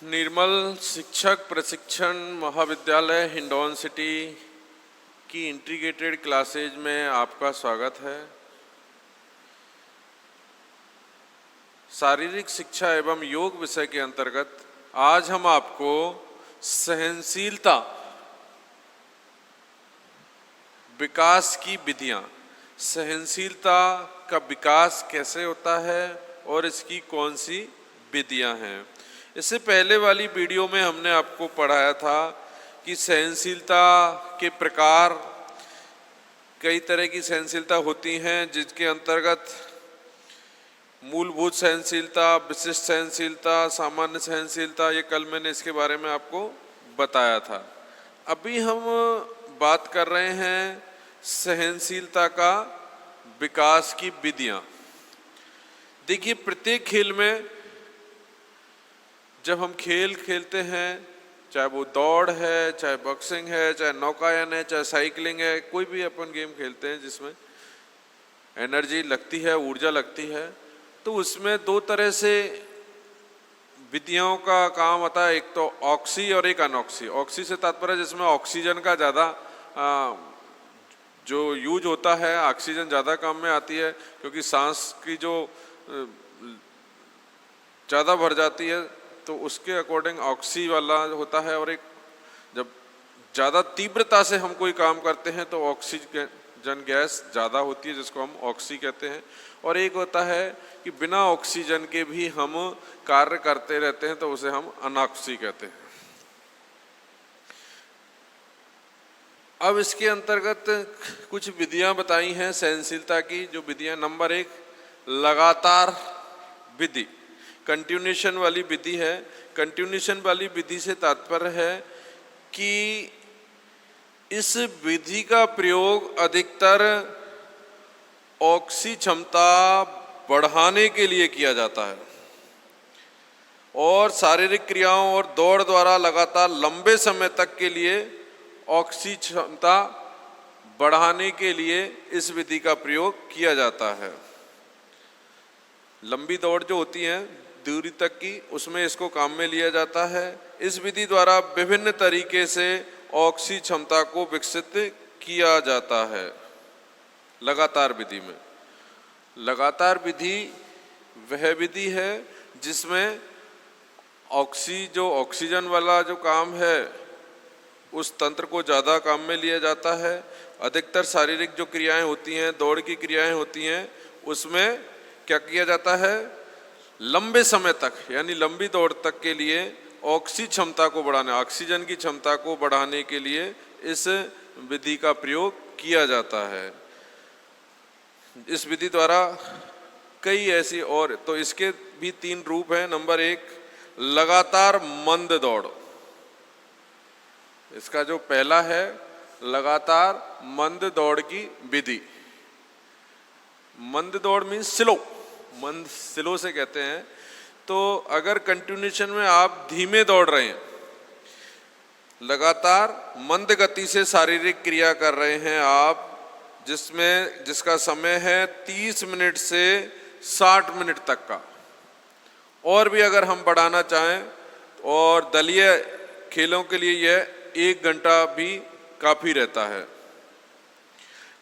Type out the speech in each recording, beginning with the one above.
निर्मल शिक्षक प्रशिक्षण महाविद्यालय हिंडौन सिटी की इंटीग्रेटेड क्लासेज में आपका स्वागत है। शारीरिक शिक्षा एवं योग विषय के अंतर्गत आज हम आपको सहनशीलता विकास की विधियां, सहनशीलता का विकास कैसे होता है और इसकी कौन सी विधियां हैं। इससे पहले वाली वीडियो में हमने आपको पढ़ाया था कि सहनशीलता के प्रकार, कई तरह की सहनशीलता होती हैं जिसके अंतर्गत मूलभूत सहनशीलता, विशिष्ट सहनशीलता, सामान्य सहनशीलता, ये कल मैंने इसके बारे में आपको बताया था। अभी हम बात कर रहे हैं सहनशीलता का विकास की विधियां। देखिए, प्रत्येक खेल में जब हम खेल खेलते हैं, चाहे वो दौड़ है, चाहे बॉक्सिंग है, चाहे नौकायन है, चाहे साइकिलिंग है, कोई भी अपन गेम खेलते हैं जिसमें एनर्जी लगती है, ऊर्जा लगती है, तो उसमें दो तरह से विधियों का काम आता है। एक तो ऑक्सी और एक अनऑक्सी। ऑक्सी से तात्पर्य जिसमें ऑक्सीजन का ज़्यादा जो यूज होता है, ऑक्सीजन ज़्यादा काम में आती है क्योंकि सांस की जो ज़्यादा भर जाती है तो उसके अकॉर्डिंग ऑक्सी वाला होता है। और एक जब ज़्यादा तीव्रता से हम कोई काम करते हैं तो ऑक्सीजन गैस ज़्यादा होती है जिसको हम ऑक्सी कहते हैं। और एक होता है कि बिना ऑक्सीजन के भी हम कार्य करते रहते हैं तो उसे हम अनऑक्सी कहते हैं। अब इसके अंतर्गत कुछ विधियां बताई हैं सहनशीलता की। जो विधियां, नंबर 1 लगातार विधि, कंटिन्यूएशन वाली विधि है। कंटिन्यूएशन वाली विधि से तात्पर्य है कि इस विधि का प्रयोग अधिकतर ऑक्सी क्षमता बढ़ाने के लिए किया जाता है और शारीरिक क्रियाओं और दौड़ द्वारा लगातार लंबे समय तक के लिए ऑक्सी क्षमता बढ़ाने के लिए इस विधि का प्रयोग किया जाता है। लंबी दौड़ जो होती है दूरी तक की, उसमें इसको काम में लिया जाता है। इस विधि द्वारा विभिन्न तरीके से ऑक्सी क्षमता को विकसित किया जाता है। लगातार विधि में, लगातार विधि वह विधि है जिसमें जो ऑक्सीजन वाला जो काम है उस तंत्र को ज़्यादा काम में लिया जाता है। अधिकतर शारीरिक जो क्रियाएं होती हैं, दौड़ की क्रियाएं होती हैं, उसमें क्या किया जाता है, लंबे समय तक यानी लंबी दौड़ तक के लिए ऑक्सी क्षमता को बढ़ाने, ऑक्सीजन की क्षमता को बढ़ाने के लिए इस विधि का प्रयोग किया जाता है। इस विधि द्वारा कई ऐसी और, तो इसके भी 3 रूप हैं। नंबर 1 लगातार मंद दौड़। इसका जो पहला है लगातार मंद दौड़ की विधि। मंद दौड़ मीन्स स्लो, मंद स्लो से कहते हैं। तो अगर कंटिन्यूएशन में आप धीमे दौड़ रहे हैं, लगातार मंद गति से शारीरिक क्रिया कर रहे हैं आप, जिसका समय है 30 मिनट से 60 मिनट तक का, और भी अगर हम बढ़ाना चाहें और दलीय खेलों के लिए यह 1 घंटा भी काफ़ी रहता है,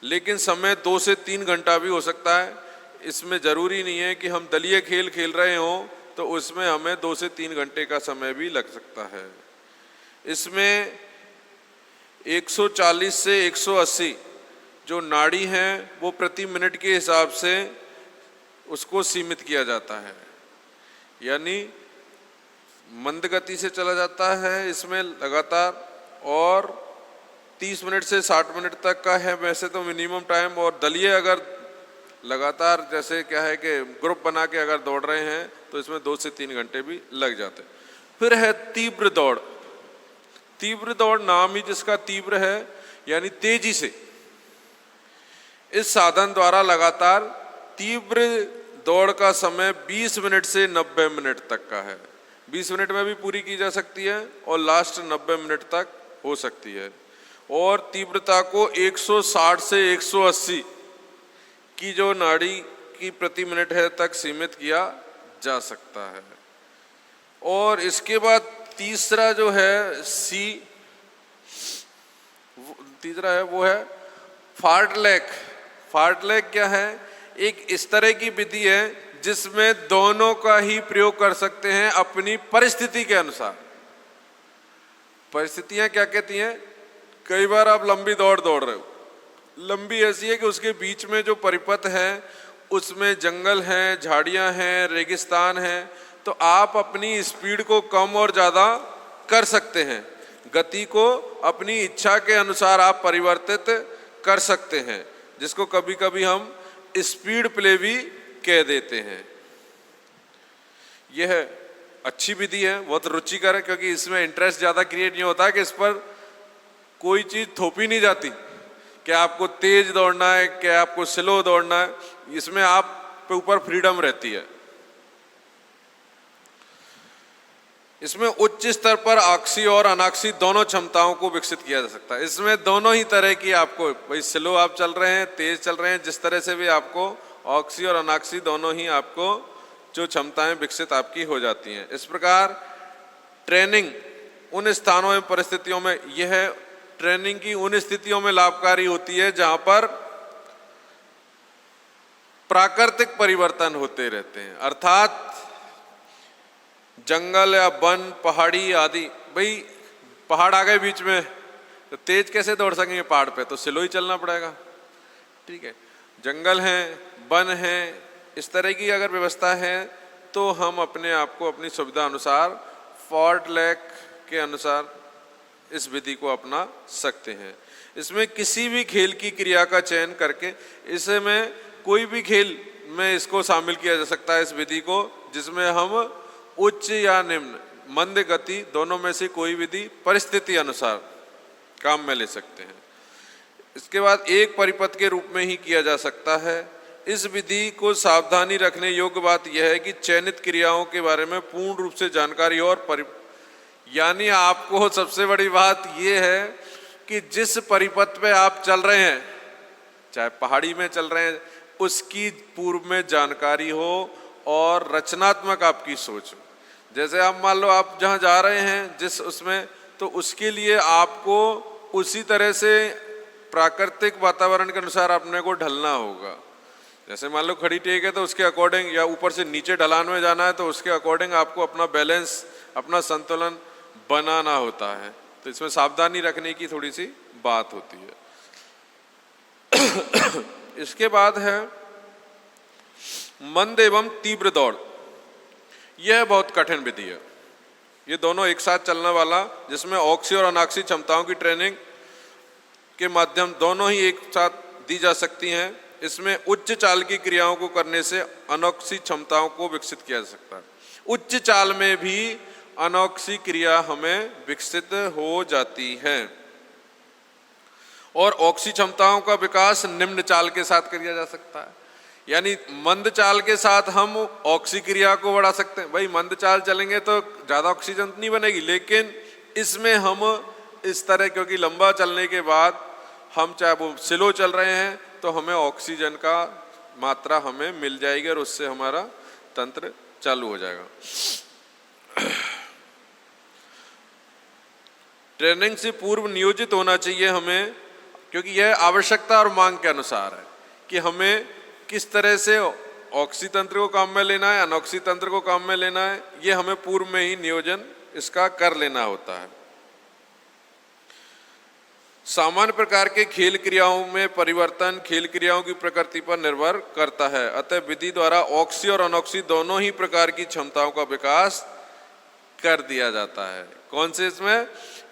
लेकिन समय 2 से 3 घंटा भी हो सकता है। इसमें ज़रूरी नहीं है कि हम दलीय खेल खेल रहे हों तो उसमें हमें 2 से 3 घंटे का समय भी लग सकता है। इसमें 140 से 180 जो नाड़ी हैं वो प्रति मिनट के हिसाब से उसको सीमित किया जाता है, यानी मंद गति से चला जाता है इसमें लगातार, और 30 मिनट से 60 मिनट तक का है वैसे तो मिनिमम टाइम। और दलीय अगर लगातार, जैसे क्या है कि ग्रुप बना के अगर दौड़ रहे हैं तो इसमें 2 से 3 घंटे भी लग जाते हैं। फिर है तीव्र दौड़। तीव्र दौड़ नाम ही जिसका तीव्र है, यानी तेजी से। इस साधन द्वारा लगातार तीव्र दौड़ का समय 20 मिनट से 90 मिनट तक का है। 20 मिनट में भी पूरी की जा सकती है और लास्ट 90 मिनट तक हो सकती है। और तीव्रता को 160 से 180 की जो नाड़ी की प्रति मिनट है तक सीमित किया जा सकता है। और इसके बाद तीसरा जो है तीसरा है वो है फार्टलैक। फार्टलैक क्या है? एक इस तरह की विधि है जिसमें दोनों का ही प्रयोग कर सकते हैं अपनी परिस्थिति के अनुसार। परिस्थितियां क्या कहती हैं? कई बार आप लंबी दौड़ दौड़ रहे हो, लंबी ऐसी है कि उसके बीच में जो परिपथ है उसमें जंगल हैं, झाड़ियां हैं, रेगिस्तान है, तो आप अपनी स्पीड को कम और ज़्यादा कर सकते हैं, गति को अपनी इच्छा के अनुसार आप परिवर्तित कर सकते हैं, जिसको कभी कभी हम स्पीड प्ले भी कह देते हैं। यह अच्छी विधि है, बहुत रुचिकर है, क्योंकि इसमें इंटरेस्ट ज़्यादा क्रिएट नहीं होता कि इस पर कोई चीज़ थोपी नहीं जाती कि आपको तेज दौड़ना है, कि आपको स्लो दौड़ना है। इसमें आप पे ऊपर फ्रीडम रहती है। इसमें उच्च स्तर पर ऑक्सी और अनॉक्सी दोनों क्षमताओं को विकसित किया जा सकता है। इसमें दोनों ही तरह की आपको, भाई स्लो आप चल रहे हैं, तेज चल रहे हैं, जिस तरह से भी आपको ऑक्सी और अनॉक्सी दोनों ही आपको जो क्षमताएं विकसित आपकी हो जाती हैं। इस प्रकार ट्रेनिंग उन स्थानों एवं परिस्थितियों में, यह ट्रेनिंग की उन स्थितियों में लाभकारी होती है जहां पर प्राकृतिक परिवर्तन होते रहते हैं, अर्थात जंगल या वन, पहाड़ी आदि। भाई पहाड़ आ गए बीच में तो तेज कैसे दौड़ सकेंगे पहाड़ पे? तो स्लो ही चलना पड़ेगा, ठीक है। जंगल हैं, वन हैं, इस तरह की अगर व्यवस्था है तो हम अपने आप को अपनी सुविधा अनुसार फार्टलैक के अनुसार इस विधि को अपना सकते हैं। इसमें किसी भी खेल की क्रिया का चयन करके, इसमें कोई भी खेल में इसको शामिल किया जा सकता है, इस विधि को, जिसमें हम उच्च या निम्न, मंद गति दोनों में से कोई विधि परिस्थिति अनुसार काम में ले सकते हैं। इसके बाद एक परिपथ के रूप में ही किया जा सकता है। इस विधि को सावधानी रखने योग्य बात यह है कि चयनित क्रियाओं के बारे में पूर्ण रूप से जानकारी और यानी आपको सबसे बड़ी बात यह है कि जिस परिपथ पे आप चल रहे हैं, चाहे पहाड़ी में चल रहे हैं, उसकी पूर्व में जानकारी हो और रचनात्मक आपकी सोच। जैसे आप मान लो आप जहाँ जा रहे हैं जिस उसमें, तो उसके लिए आपको उसी तरह से प्राकृतिक वातावरण के अनुसार अपने को ढलना होगा। जैसे मान लो खड़ी टेक है तो उसके अकॉर्डिंग, या ऊपर से नीचे ढलान में जाना है तो उसके अकॉर्डिंग आपको अपना बैलेंस, अपना संतुलन बनाना होता है। तो इसमें सावधानी रखने की थोड़ी सी बात होती है। इसके बाद है मंद एवं तीव्र दौड़। यह बहुत कठिन विधि है। ये दोनों एक साथ चलने वाला, जिसमें ऑक्सी और अनॉक्सी क्षमताओं की ट्रेनिंग के माध्यम दोनों ही एक साथ दी जा सकती हैं। इसमें उच्च चाल की क्रियाओं को करने से अनॉक्सी क्षमताओं को विकसित किया जा सकता है। उच्च चाल में भी अनॉक्सी क्रिया हमें विकसित हो जाती है, और ऑक्सी क्षमताओं का विकास निम्न चाल के साथ किया जा सकता है। यानी मंद चाल के साथ हम ऑक्सी क्रिया को बढ़ा सकते हैं। भाई मंद चाल चलेंगे तो ज़्यादा ऑक्सीजन नहीं बनेगी, लेकिन इसमें हम इस तरह, क्योंकि लंबा चलने के बाद हम चाहे वो स्लो चल रहे हैं तो हमें ऑक्सीजन का मात्रा हमें मिल जाएगी और उससे हमारा तंत्र चालू हो जाएगा। ट्रेनिंग से पूर्व नियोजित होना चाहिए हमें, क्योंकि यह आवश्यकता और मांग के अनुसार है कि हमें किस तरह से ऑक्सी तंत्र को काम में लेना है, अनॉक्सी तंत्र को काम में लेना है। ये हमें पूर्व में ही नियोजन इसका कर लेना होता है। सामान्य प्रकार के खेल क्रियाओं में परिवर्तन खेल क्रियाओं की प्रकृति पर निर्भर करता है। अतः विधि द्वारा ऑक्सी और अनॉक्सी दोनों ही प्रकार की क्षमताओं का विकास कर दिया जाता है। कौन से? इसमें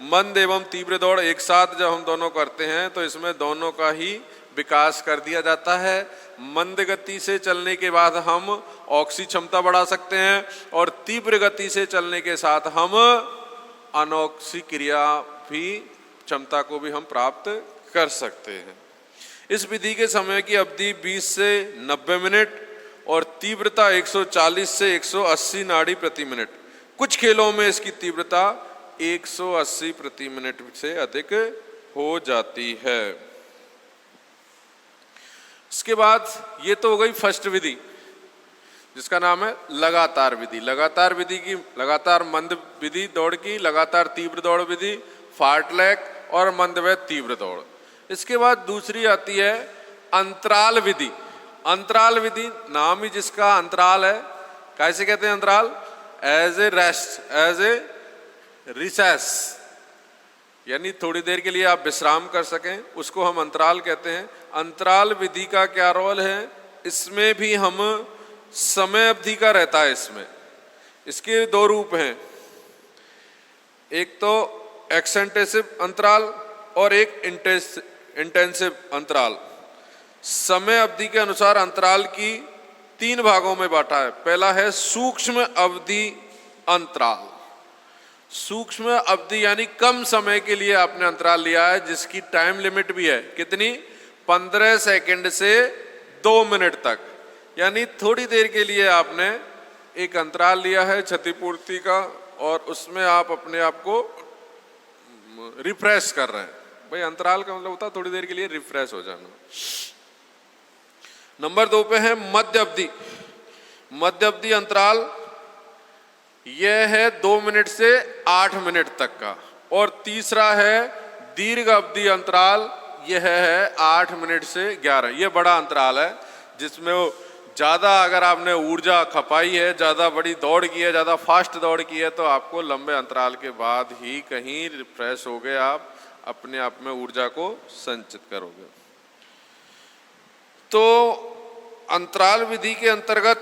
मंद एवं तीव्र दौड़ एक साथ जब हम दोनों करते हैं तो इसमें दोनों का ही विकास कर दिया जाता है। मंद गति से चलने के बाद हम ऑक्सी क्षमता बढ़ा सकते हैं, और तीव्र गति से चलने के साथ हम अनॉक्सी क्रिया भी क्षमता को भी हम प्राप्त कर सकते हैं। इस विधि के समय की अवधि 20 से 90 मिनट और तीव्रता 140 से 180 नाड़ी प्रति मिनट। कुछ खेलों में इसकी तीव्रता 180 प्रति मिनट से अधिक हो जाती है। इसके बाद ये तो हो गई फर्स्ट विधि, जिसका नाम है लगातार विधि। लगातार विधि की लगातार मंद विधि दौड़ की, लगातार तीव्र दौड़ विधि, फार्टलैक और मंद व तीव्र दौड़। इसके बाद दूसरी आती है अंतराल विधि। अंतराल विधि नाम ही जिसका अंतराल है, कैसे कहते हैं अंतराल? As a rest, as a recess, यानी थोड़ी देर के लिए आप विश्राम कर सकें, उसको हम अंतराल कहते हैं। अंतराल विधि का क्या रोल है? इसमें भी हम समय अवधि का रहता है। इसके दो रूप हैं, एक तो एक्सटेंसिव अंतराल और एक इंटेंसिव अंतराल। समय अवधि के अनुसार अंतराल की 3 भागों में बांटा है। पहला है सूक्ष्म अवधि अंतराल। सूक्ष्म अवधि यानी कम समय के लिए आपने अंतराल लिया है, जिसकी टाइम लिमिट भी है। कितनी? 15 सेकंड से 2 मिनट तक, यानी थोड़ी देर के लिए आपने एक अंतराल लिया है क्षतिपूर्ति का, और उसमें आप अपने आप को रिफ्रेश कर रहे हैं। भाई अंतराल का मतलब होता है थोड़ी देर के लिए रिफ्रेश हो जाना। नंबर 2 पे है मध्य अवधि। मध्य अवधि अंतराल यह है 2 मिनट से 8 मिनट तक का। और तीसरा है दीर्घ अवधि अंतराल, यह है 8 मिनट से 11। यह बड़ा अंतराल है जिसमें वो ज़्यादा अगर आपने ऊर्जा खपाई है, ज़्यादा बड़ी दौड़ की है, ज़्यादा फास्ट दौड़ की है, तो आपको लंबे अंतराल के बाद ही कहीं रिफ्रेश हो गए, आप अपने आप में ऊर्जा को संचित करोगे। तो अंतराल विधि के अंतर्गत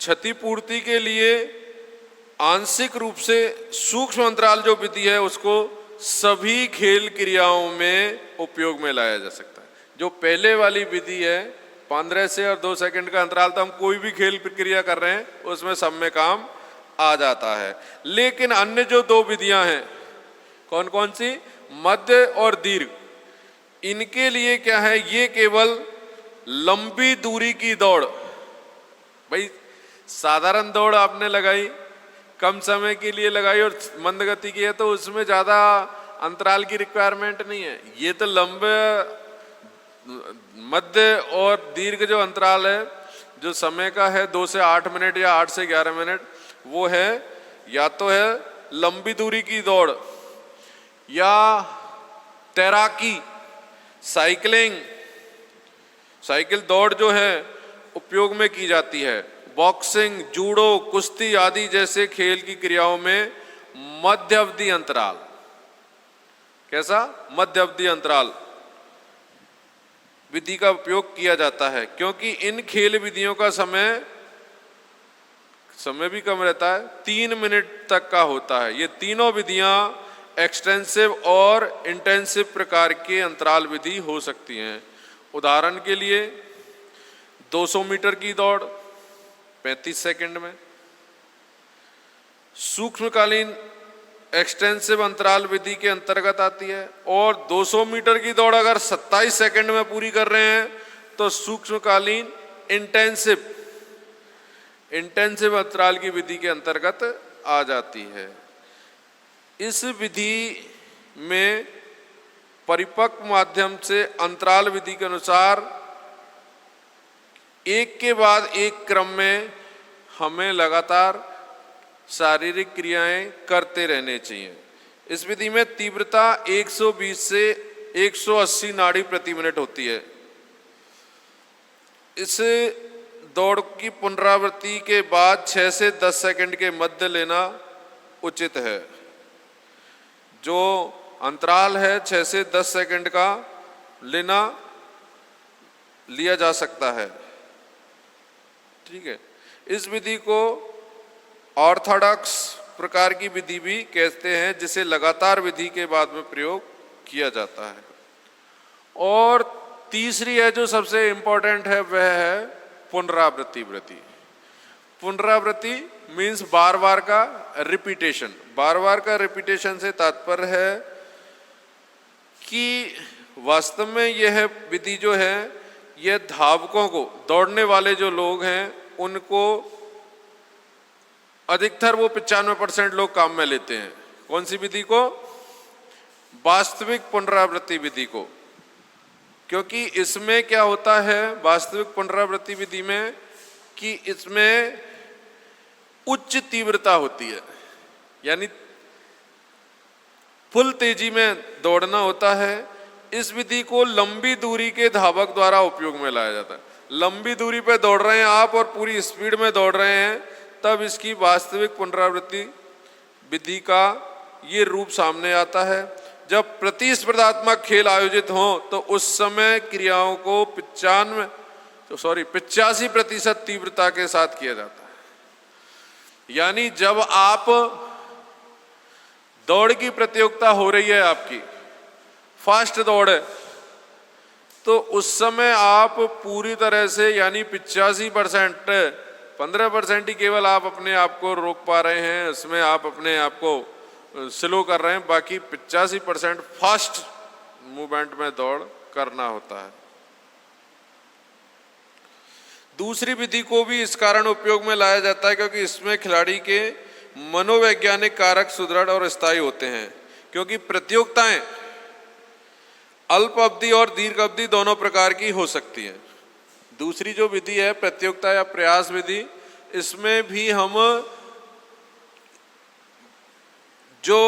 क्षतिपूर्ति के लिए आंशिक रूप से सूक्ष्म अंतराल जो विधि है उसको सभी खेल क्रियाओं में उपयोग में लाया जा सकता है। जो पहले वाली विधि है 15 से और 2 सेकंड का अंतराल, तो हम कोई भी खेल प्रक्रिया कर रहे हैं उसमें सब में काम आ जाता है। लेकिन अन्य जो 2 विधियां हैं, कौन कौन सी? मध्य और दीर्घ, इनके लिए क्या है? ये केवल लंबी दूरी की दौड़, भाई साधारण दौड़ आपने लगाई, कम समय के लिए लगाई और मंद गति की है, तो उसमें ज़्यादा अंतराल की रिक्वायरमेंट नहीं है। ये तो लंबे मध्य और दीर्घ जो अंतराल है, जो समय का है 2 से 8 मिनट या 8 से 11 मिनट, वो है या तो है लंबी दूरी की दौड़, या तैराकी, साइकिलिंग, साइकिल दौड़ जो है उपयोग में की जाती है। बॉक्सिंग, जूडो, कुश्ती आदि जैसे खेल की क्रियाओं में मध्य अवधि अंतराल, कैसा? मध्य अवधि अंतराल विधि का उपयोग किया जाता है, क्योंकि इन खेल विधियों का समय भी कम रहता है, 3 मिनट तक का होता है। ये तीनों विधियां एक्सटेंसिव और इंटेंसिव प्रकार के अंतराल विधि हो सकती हैं। उदाहरण के लिए 200 मीटर की दौड़ 35 सेकंड में, सूक्ष्मकालीन एक्सटेंसिव अंतराल विधि के अंतर्गत आती है। और 200 मीटर की दौड़ अगर 27 सेकंड में पूरी कर रहे हैं तो सूक्ष्मकालीन इंटेंसिव अंतराल की विधि के अंतर्गत आ जाती है। इस विधि में परिपक्व माध्यम से अंतराल विधि के अनुसार एक के बाद एक क्रम में हमें लगातार शारीरिक क्रियाएं करते रहने चाहिए। इस विधि में तीव्रता 120 से 180 नाड़ी प्रति मिनट होती है। इस दौड़ की पुनरावृत्ति के बाद 6 से 10 सेकंड के मध्य लेना उचित है। जो अंतराल है 6 से 10 सेकंड का लिया जा सकता है, ठीक है। इस विधि को ऑर्थोडॉक्स प्रकार की विधि भी कहते हैं, जिसे लगातार विधि के बाद में प्रयोग किया जाता है। और तीसरी है जो सबसे इंपॉर्टेंट है, वह है पुनरावृत्ति वृत्ति। पुनरावृत्ति मीन्स बार बार का रिपीटेशन। बार बार का रिपीटेशन से तात्पर्य है कि वास्तव में यह विधि जो है, यह धावकों को, दौड़ने वाले जो लोग हैं उनको अधिकतर वो 95% लोग काम में लेते हैं। कौन सी विधि को? वास्तविक पुनरावृत्ति विधि को। क्योंकि इसमें क्या होता है, वास्तविक पुनरावृत्ति विधि में कि इसमें उच्च तीव्रता होती है, यानी फुल तेजी में दौड़ना होता है। इस विधि को लंबी दूरी के धावक द्वारा उपयोग में लाया जाता है। लंबी दूरी पर दौड़ रहे हैं आप और पूरी स्पीड में दौड़ रहे हैं, तब इसकी वास्तविक पुनरावृत्ति विधि का ये रूप सामने आता है। जब प्रतिस्पर्धात्मक खेल आयोजित हो तो उस समय क्रियाओं को 85% तीव्रता के साथ किया जाता है। यानी जब आप दौड़ की प्रतियोगिता हो रही है, आपकी फास्ट दौड़ है, तो उस समय आप पूरी तरह से, यानी 85%, 15% ही केवल आप अपने आप को रोक पा रहे हैं, उसमें आप अपने आप को स्लो कर रहे हैं, बाकी 85% फास्ट मूवमेंट में दौड़ करना होता है। दूसरी विधि को भी इस कारण उपयोग में लाया जाता है क्योंकि इसमें खिलाड़ी के मनोवैज्ञानिक कारक सुदृढ़ और स्थायी होते हैं, क्योंकि प्रतियोगिताएं अल्प अवधि और दीर्घ अवधि दोनों प्रकार की हो सकती है। दूसरी जो विधि है प्रतियोगिता या प्रयास विधि, इसमें भी हम जो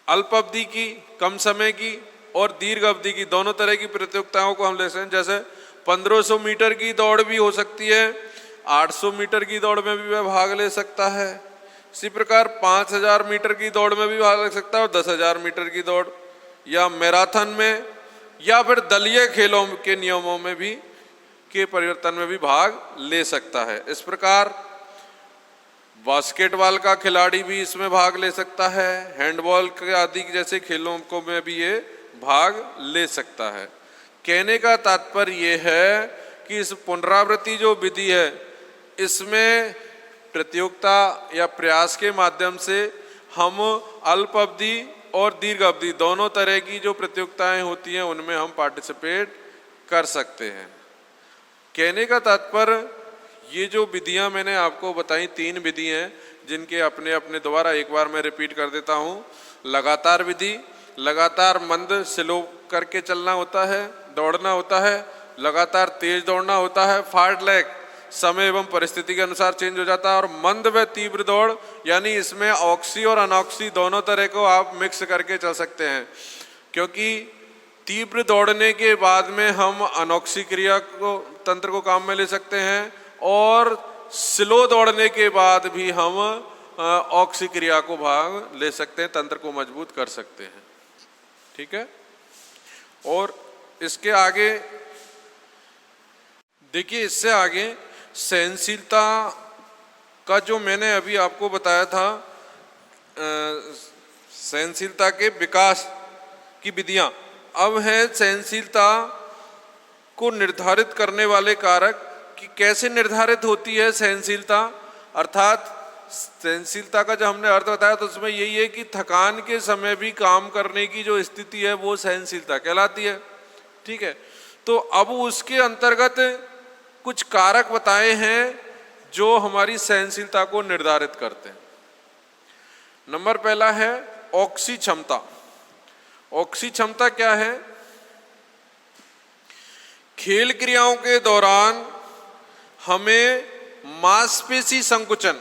अल्प अवधि की, कम समय की और दीर्घ अवधि की दोनों तरह की प्रतियोगिताओं को हम ले सकते हैं। जैसे 1500 मीटर की दौड़ भी हो सकती है, 800 मीटर की दौड़ में भी वह भाग ले सकता है। इसी प्रकार 5000 मीटर की दौड़ में भी भाग ले सकता है और 10,000 मीटर की दौड़ या मैराथन में या फिर दलीय खेलों के नियमों में भी के परिवर्तन में भी भाग ले सकता है। इस प्रकार बास्केटबॉल का खिलाड़ी भी इसमें भाग ले सकता है, हैंडबॉल के आदि जैसे खेलों को में भी ये भाग ले सकता है। कहने का तात्पर्य ये है कि इस पुनरावृत्ति जो विधि है, इसमें प्रतियोगिता या प्रयास के माध्यम से हम अल्प अवधि और दीर्घ अवधि दोनों तरह की जो प्रतियोगिताएं होती हैं उनमें हम पार्टिसिपेट कर सकते हैं। कहने का तात्पर्य, ये जो विधियां मैंने आपको बताई 3 विधि हैं, जिनके अपने अपने दोबारा एक बार मैं रिपीट कर देता हूँ। लगातार विधि, लगातार मंद स्लो करके चलना होता है, दौड़ना होता है। लगातार तेज दौड़ना होता है, फास्ट लेग समय एवं परिस्थिति के अनुसार चेंज हो जाता है। और मंद व तीव्र दौड़, यानी इसमें ऑक्सी और अनऑक्सी दोनों तरह को आप मिक्स करके चल सकते हैं, क्योंकि तीव्र दौड़ने के बाद में हम अनऑक्सी क्रिया को तंत्र को काम में ले सकते हैं और स्लो दौड़ने के बाद भी हम ऑक्सी क्रिया को भाग ले सकते हैं, तंत्र को मजबूत कर सकते हैं। ठीक है। और इसके आगे देखिए, इससे आगे सहनशीलता का जो मैंने अभी आपको बताया था, सहनशीलता के विकास की विधियां, अब है सहनशीलता को निर्धारित करने वाले कारक कि कैसे निर्धारित होती है सहनशीलता। अर्थात सहनशीलता का जो हमने अर्थ बताया तो उसमें यही है कि थकान के समय भी काम करने की जो स्थिति है वो सहनशीलता कहलाती है। ठीक है। तो अब उसके अंतर्गत कुछ कारक बताए हैं जो हमारी सहनशीलता को निर्धारित करते हैं। नंबर पहला है ऑक्सी क्षमता। ऑक्सी क्षमता क्या है? खेल क्रियाओं के दौरान हमें मांसपेशी संकुचन,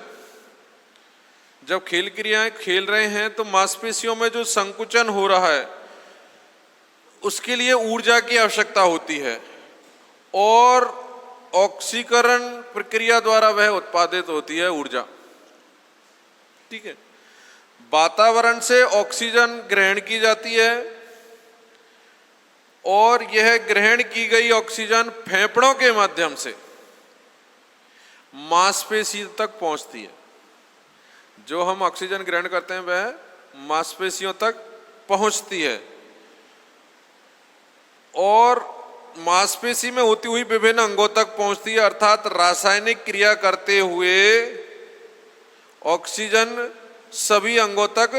जब खेल क्रियाएं खेल रहे हैं तो मांसपेशियों में जो संकुचन हो रहा है उसके लिए ऊर्जा की आवश्यकता होती है और ऑक्सीकरण प्रक्रिया द्वारा वह उत्पादित होती है ऊर्जा। ठीक है। वातावरण से ऑक्सीजन ग्रहण की जाती है और यह ग्रहण की गई ऑक्सीजन फेफड़ों के माध्यम से मांसपेशी तक पहुंचती है। जो हम ऑक्सीजन ग्रहण करते हैं वह मांसपेशियों तक पहुंचती है और मांसपेशी में होती हुई विभिन्न अंगों तक पहुंचती है। अर्थात रासायनिक क्रिया करते हुए ऑक्सीजन सभी अंगों तक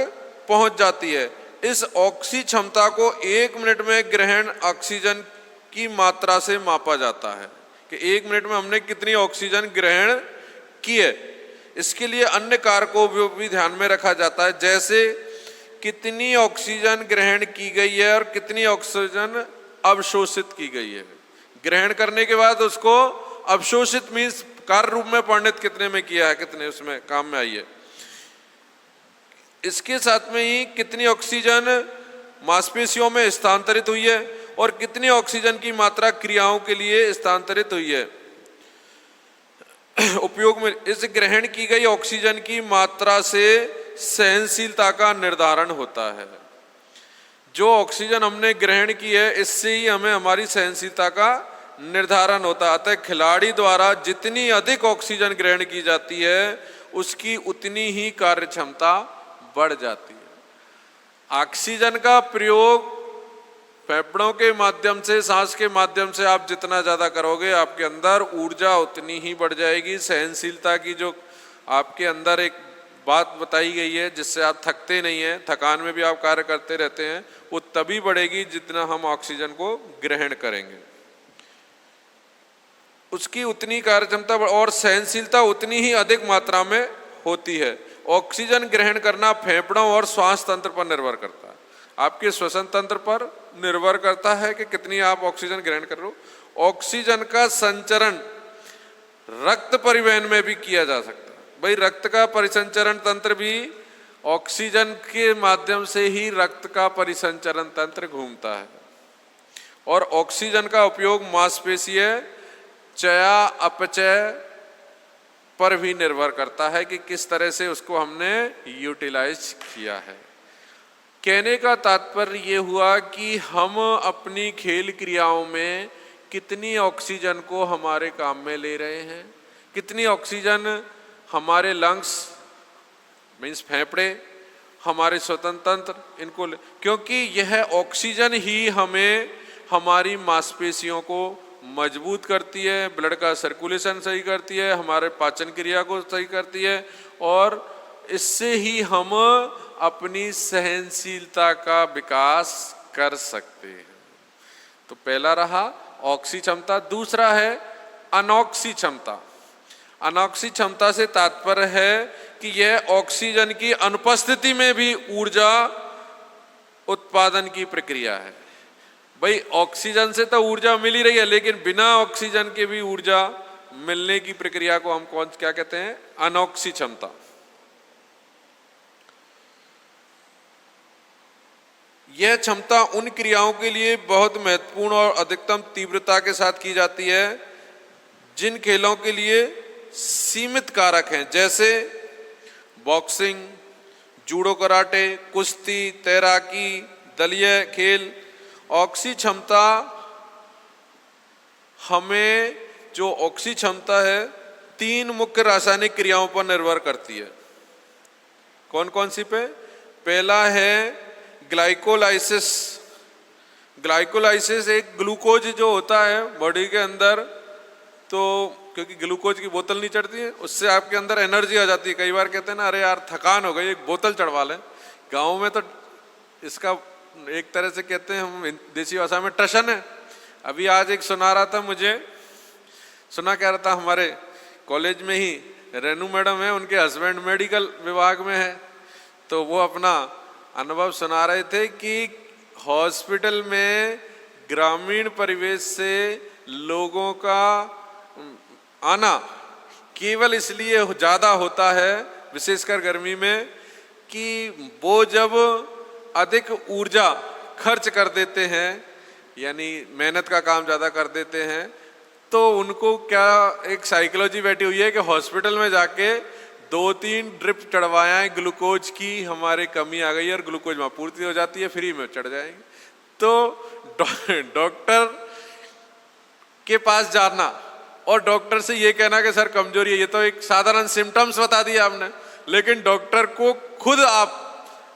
पहुंच जाती है। इस ऑक्सी क्षमता को 1 मिनट में ग्रहण ऑक्सीजन की मात्रा से मापा जाता है कि 1 मिनट में हमने कितनी ऑक्सीजन ग्रहण की है। इसके लिए अन्य कारकों को भी ध्यान में रखा जाता है, जैसे कितनी ऑक्सीजन ग्रहण की गई है और कितनी ऑक्सीजन अवशोषित की गई है। ग्रहण करने के बाद उसको अवशोषित मीन्स कार्य रूप में परिणत कितने में किया है, कितने उसमें काम में आई है। इसके साथ में ही कितनी ऑक्सीजन मांसपेशियों में स्थानांतरित हुई है और कितनी ऑक्सीजन की मात्रा क्रियाओं के लिए स्थानांतरित हुई है। उपयोग में इस ग्रहण की गई ऑक्सीजन की मात्रा से सहनशीलता का निर्धारण होता है। जो ऑक्सीजन हमने ग्रहण की है इससे ही हमें हमारी सहनशीलता का निर्धारण होता है। अतः खिलाड़ी द्वारा जितनी अधिक ऑक्सीजन ग्रहण की जाती है उसकी उतनी ही कार्य क्षमता बढ़ जाती है। ऑक्सीजन का प्रयोग फेफड़ों के माध्यम से, सांस के माध्यम से आप जितना ज्यादा करोगे आपके अंदर ऊर्जा उतनी ही बढ़ जाएगी। सहनशीलता की जो आपके अंदर एक बात बताई गई है जिससे आप थकते नहीं हैं, थकान में भी आप कार्य करते रहते हैं, वो तभी बढ़ेगी जितना हम ऑक्सीजन को ग्रहण करेंगे। उसकी उतनी कार्य क्षमता और सहनशीलता उतनी ही अधिक मात्रा में होती है। ऑक्सीजन ग्रहण करना फेफड़ों और श्वास तंत्र पर निर्भर करता है, आपके श्वसन तंत्र पर निर्भर करता है कि कितनी आप ऑक्सीजन ग्रहण कर रहे हो। ऑक्सीजन का संचरण रक्त परिवहन में भी किया जा सकता है। भाई रक्त का परिसंचरण तंत्र भी ऑक्सीजन के माध्यम से ही रक्त का परिसंचरण तंत्र घूमता है। और ऑक्सीजन का उपयोग मांसपेशीय चया अपचय पर भी निर्भर करता है कि किस तरह से उसको हमने यूटिलाइज किया है। कहने का तात्पर्य ये हुआ कि हम अपनी खेल क्रियाओं में कितनी ऑक्सीजन को हमारे काम में ले रहे हैं, कितनी ऑक्सीजन हमारे लंग्स मीन्स फेफड़े, हमारे श्वसन तंत्र इनको क्योंकि यह ऑक्सीजन ही हमें हमारी मांसपेशियों को मजबूत करती है, ब्लड का सर्कुलेशन सही करती है, हमारे पाचन क्रिया को सही करती है और इससे ही हम अपनी सहनशीलता का विकास कर सकते हैं। तो पहला रहा ऑक्सी क्षमता, दूसरा है अनॉक्सी क्षमता। अनॉक्सी क्षमता से तात्पर्य है कि यह ऑक्सीजन की अनुपस्थिति में भी ऊर्जा उत्पादन की प्रक्रिया है। भाई ऑक्सीजन से तो ऊर्जा मिल ही रही है लेकिन बिना ऑक्सीजन के भी ऊर्जा मिलने की प्रक्रिया को हम क्या कहते हैं, अनॉक्सी क्षमता। यह क्षमता उन क्रियाओं के लिए बहुत महत्वपूर्ण और अधिकतम तीव्रता के साथ की जाती है जिन खेलों के लिए सीमित कारक हैं, जैसे बॉक्सिंग, जूडो कराटे, कुश्ती, तैराकी, दलीय खेल। ऑक्सी क्षमता हमें जो ऑक्सी क्षमता है 3 मुख्य रासायनिक क्रियाओं पर निर्भर करती है। कौन कौन सी पे? पहला है ग्लाइकोलाइसिस। ग्लाइकोलाइसिस एक ग्लूकोज जो होता है बॉडी के अंदर, तो क्योंकि ग्लूकोज की बोतल नहीं चढ़ती है उससे आपके अंदर एनर्जी आ जाती है। कई बार कहते हैं ना, अरे यार थकान हो गई एक बोतल चढ़वा लें। गाँव में तो इसका एक तरह से कहते हैं, हम देसी भाषा में टशन है। अभी आज एक सुना रहा था, मुझे सुना कह रहा था, हमारे कॉलेज में ही रेनू मैडम है, उनके हस्बैंड मेडिकल विभाग में है, तो वो अपना अनुभव सुना रहे थे कि हॉस्पिटल में ग्रामीण परिवेश से लोगों का आना केवल इसलिए ज़्यादा होता है, विशेषकर गर्मी में, कि वो जब अधिक ऊर्जा खर्च कर देते हैं यानी मेहनत का काम ज़्यादा कर देते हैं, तो उनको क्या एक साइकोलॉजी बैठी हुई है कि हॉस्पिटल में जाके 2-3 ड्रिप चढ़वाएं, ग्लूकोज की हमारे कमी आ गई और ग्लूकोज वहाँ पूर्ति हो जाती है, फ्री में चढ़ जाएंगे। तो डॉक्टर के पास जाना और डॉक्टर से ये कहना कि सर कमजोरी है, ये तो एक साधारण सिम्टम्स बता दिया आपने, लेकिन डॉक्टर को खुद आप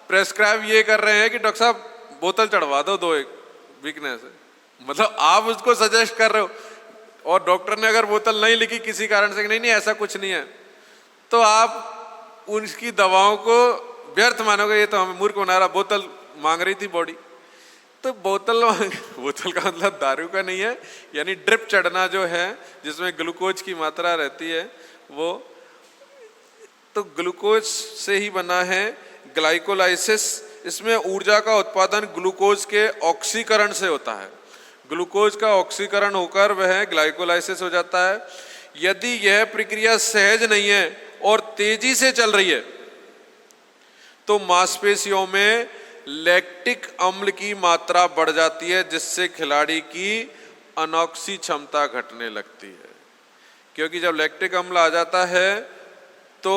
प्रेस्क्राइब ये कर रहे हैं कि डॉक्टर साहब बोतल चढ़वा दो 2 एक वीकनेस है, मतलब आप उसको सजेस्ट कर रहे हो। और डॉक्टर ने अगर बोतल नहीं लिखी किसी कारण से, नहीं ऐसा कुछ नहीं है, तो आप उनकी दवाओं को व्यर्थ मानोगे। ये तो हमें मूर्ख बना रहा, बोतल मांग रही थी बॉडी, तो बोतल का मतलब दारू का नहीं है, यानी ड्रिप चढ़ना जो है जिसमें ग्लूकोज की मात्रा रहती है वो, तो ग्लूकोज से ही बना है ग्लाइकोलाइसिस। इसमें ऊर्जा का उत्पादन ग्लूकोज के ऑक्सीकरण से होता है। ग्लूकोज का ऑक्सीकरण होकर वह ग्लाइकोलाइसिस हो जाता है। यदि यह प्रक्रिया सहज नहीं है और तेजी से चल रही है तो मांसपेशियों में लैक्टिक अम्ल की मात्रा बढ़ जाती है, जिससे खिलाड़ी की अनॉक्सी क्षमता घटने लगती है। क्योंकि जब लैक्टिक अम्ल आ जाता है तो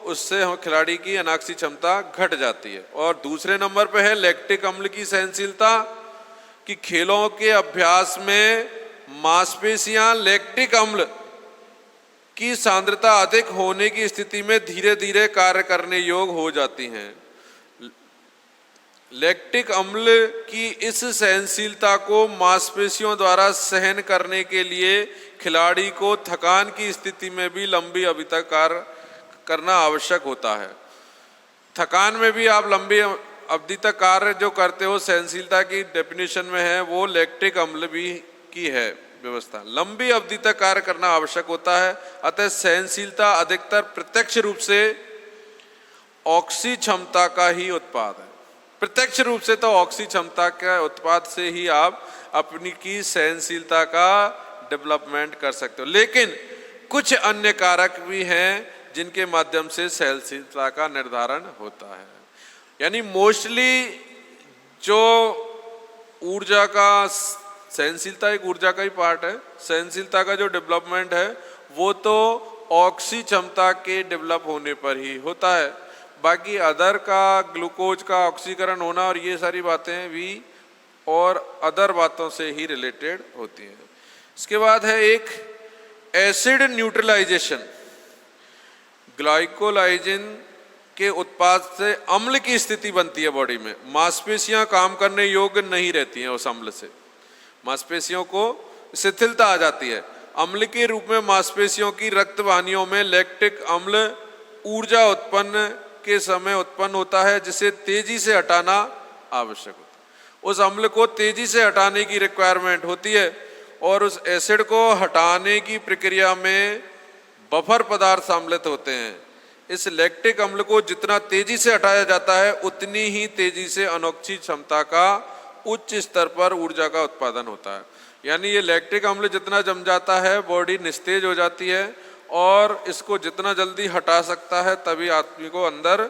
उससे हम खिलाड़ी की अनॉक्सी क्षमता घट जाती है। और दूसरे नंबर पे है लैक्टिक अम्ल की सहनशीलता, कि खेलों के अभ्यास में मांसपेशियां लैक्टिक अम्ल की सांद्रता अधिक होने की स्थिति में धीरे धीरे कार्य करने योग्य हो जाती हैं। लैक्टिक अम्ल की इस सहनशीलता को मांसपेशियों द्वारा सहन करने के लिए खिलाड़ी को थकान की स्थिति में भी लंबी अवधि तक कार्य करना आवश्यक होता है। थकान में भी आप लंबी अवधि तक कार्य जो करते हो, सहनशीलता की डेफिनेशन में है वो लैक्टिक अम्ल भी की है व्यवस्था। लंबी अवधि तक कार्य करना आवश्यक होता है, अतः सहनशीलता अधिकतर प्रत्यक्ष रूप से ऑक्सी क्षमता का ही उत्पाद है। प्रत्यक्ष रूप से तो ऑक्सी क्षमता के उत्पाद से ही आप अपनी की सहनशीलता का डेवलपमेंट कर सकते हो, लेकिन कुछ अन्य कारक भी हैं जिनके माध्यम से सहनशीलता का निर्धारण होता है। यानी मोस्टली जो ऊर्जा का, सहनशीलता एक ऊर्जा का ही पार्ट है, सहनशीलता का जो डेवलपमेंट है वो तो ऑक्सी क्षमता के डेवलप होने पर ही होता है। बाकी अदर का, ग्लूकोज का ऑक्सीकरण होना और ये सारी बातें भी और अदर बातों से ही रिलेटेड होती हैं। इसके बाद है एक एसिड न्यूट्रलाइजेशन। ग्लाइकोलाइजिन के उत्पाद से अम्ल की स्थिति बनती है बॉडी में। मांसपेशियां काम करने योग्य नहीं रहती हैं उस अम्ल से, मांसपेशियों को शिथिलता आ जाती है। अम्ल के रूप में मांसपेशियों की रक्त वाहिनियों में लैक्टिक अम्ल ऊर्जा उत्पन्न के समय उत्पन्न होता है, जिसे तेजी से हटाना आवश्यक होता है। उस अम्ल को तेजी से हटाने की रिक्वायरमेंट होती है और उस एसिड को हटाने की प्रक्रिया में बफर पदार्थ सम्मिलित होते हैं। इस लैक्टिक अम्ल को जितना तेजी से हटाया जाता है उतनी ही तेजी से अनोखी क्षमता का उच्च स्तर पर ऊर्जा का उत्पादन होता है। यानी ये लैक्टिक अम्ल जितना जम जाता है बॉडी निस्तेज हो जाती है और इसको जितना जल्दी हटा सकता है तभी आदमी को अंदर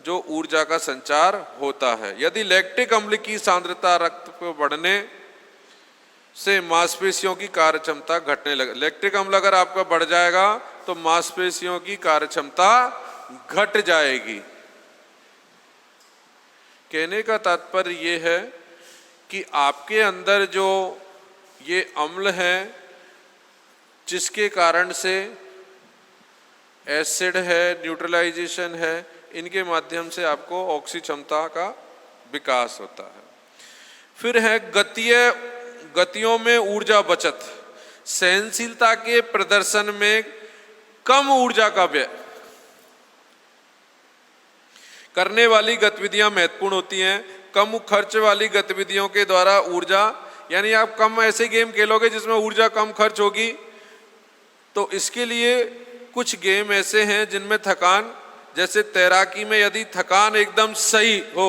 जो ऊर्जा का संचार होता है। यदि लैक्टिक अम्ल की सांद्रता रक्त को बढ़ने से मांसपेशियों की कार्य क्षमता घटने लगे। लैक्टिक अम्ल अगर आपका बढ़ जाएगा तो मांसपेशियों की कार्य क्षमता घट जाएगी। कहने का तात्पर्य ये है कि आपके अंदर जो ये अम्ल है जिसके कारण से एसिड है, न्यूट्रलाइजेशन है, इनके माध्यम से आपको ऑक्सी क्षमता का विकास होता है। फिर है गतियों में ऊर्जा बचत। सहनशीलता के प्रदर्शन में कम ऊर्जा का व्यय करने वाली गतिविधियां महत्वपूर्ण होती हैं। कम खर्च वाली गतिविधियों के द्वारा ऊर्जा, यानी आप कम ऐसे गेम खेलोगे जिसमें ऊर्जा कम खर्च होगी, तो इसके लिए कुछ गेम ऐसे हैं जिनमें थकान, जैसे तैराकी में यदि थकान एकदम सही हो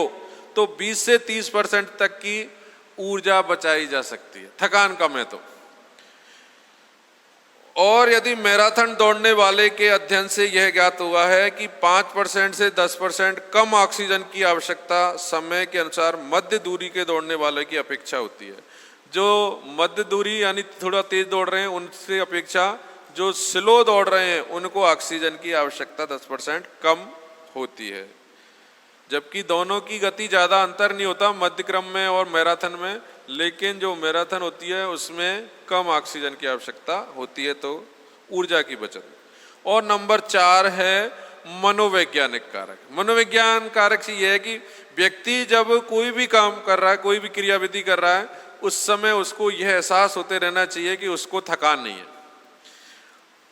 तो 20 से 30% तक की ऊर्जा बचाई जा सकती है, थकान कम है तो। और यदि मैराथन दौड़ने वाले के अध्ययन से यह ज्ञात हुआ है कि 5% से 10% कम ऑक्सीजन की आवश्यकता समय के अनुसार मध्य दूरी के दौड़ने वाले की अपेक्षा होती है। जो मध्य दूरी यानी थोड़ा तेज दौड़ रहे हैं उनसे अपेक्षा जो स्लो दौड़ रहे हैं उनको ऑक्सीजन की आवश्यकता 10% कम होती है। जबकि दोनों की गति ज़्यादा अंतर नहीं होता मध्य क्रम में और मैराथन में, लेकिन जो मैराथन होती है उसमें कम ऑक्सीजन की आवश्यकता होती है, तो ऊर्जा की बचत। और नंबर 4 है मनोवैज्ञानिक कारक। मनोविज्ञान कारक से यह है कि व्यक्ति जब कोई भी काम कर रहा है, कोई भी क्रियाविधि कर रहा है, उस समय उसको यह एहसास होते रहना चाहिए कि उसको थकान नहीं है।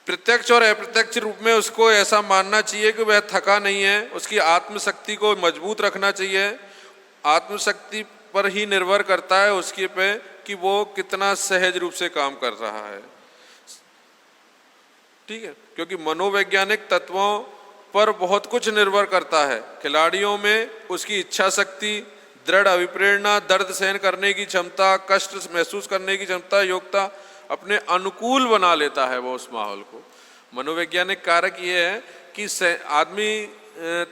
प्रत्यक्ष और अप्रत्यक्ष रूप में उसको ऐसा मानना चाहिए कि वह थका नहीं है। उसकी आत्मशक्ति को मजबूत रखना चाहिए। आत्मशक्ति पर ही निर्भर करता है उसके पे कि वो कितना सहज रूप से काम कर रहा है। ठीक है, क्योंकि मनोवैज्ञानिक तत्वों पर बहुत कुछ निर्भर करता है। खिलाड़ियों में उसकी इच्छा शक्ति, दृढ़ अभिप्रेरणा, दर्द सहन करने की क्षमता, कष्ट महसूस करने की क्षमता, योग्यता, अपने अनुकूल बना लेता है वो उस माहौल को। मनोवैज्ञानिक कारक ये है कि आदमी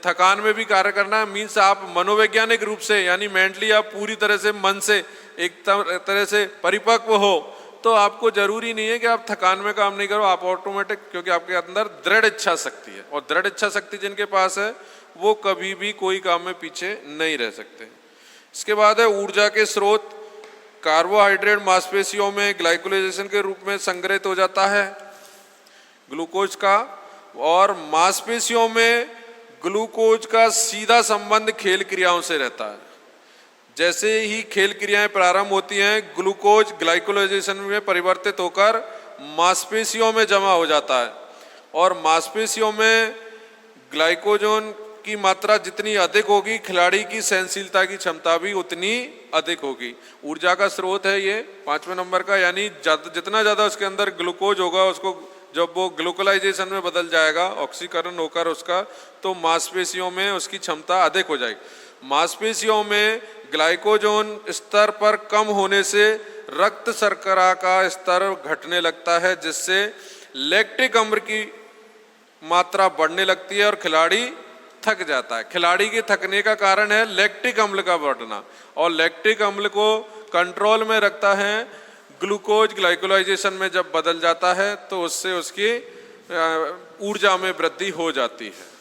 थकान में भी कार्य करना है, मीन्स आप मनोवैज्ञानिक रूप से यानी मेंटली आप पूरी तरह से मन से एक तरह से परिपक्व हो, तो आपको जरूरी नहीं है कि आप थकान में काम नहीं करो, आप ऑटोमेटिक, क्योंकि आपके अंदर दृढ़ इच्छा शक्ति है, और दृढ़ इच्छा शक्ति जिनके पास है वो कभी भी कोई काम में पीछे नहीं रह सकते। इसके बाद है ऊर्जा के स्रोत। कार्बोहाइड्रेट मांसपेशियों में ग्लाइकोलाइजेशन के रूप में संग्रहित हो जाता है ग्लूकोज का, और मांसपेशियों में ग्लूकोज का सीधा संबंध खेल क्रियाओं से रहता है। जैसे ही खेल क्रियाएं प्रारंभ होती हैं, ग्लूकोज ग्लाइकोलाइजेशन में परिवर्तित होकर मांसपेशियों में जमा हो जाता है, और मांसपेशियों में ग्लाइकोजन की मात्रा जितनी अधिक होगी, खिलाड़ी की सहनशीलता की क्षमता भी उतनी अधिक होगी। ऊर्जा का स्रोत है ये 5वें नंबर का, यानी जितना ज़्यादा उसके अंदर ग्लूकोज होगा, उसको जब वो ग्लूकोलाइजेशन में बदल जाएगा, ऑक्सीकरण होकर उसका, तो मांसपेशियों में उसकी क्षमता अधिक हो जाएगी। मांसपेशियों में ग्लाइकोजन स्तर पर कम होने से रक्त शर्करा का स्तर घटने लगता है, जिससे लैक्टिक अम्ल की मात्रा बढ़ने लगती है और खिलाड़ी थक जाता है। खिलाड़ी के थकने का कारण है लैक्टिक अम्ल का बढ़ना, और लैक्टिक अम्ल को कंट्रोल में रखता है ग्लूकोज ग्लाइकोलाइजेशन में जब बदल जाता है, तो उससे उसकी ऊर्जा में वृद्धि हो जाती है।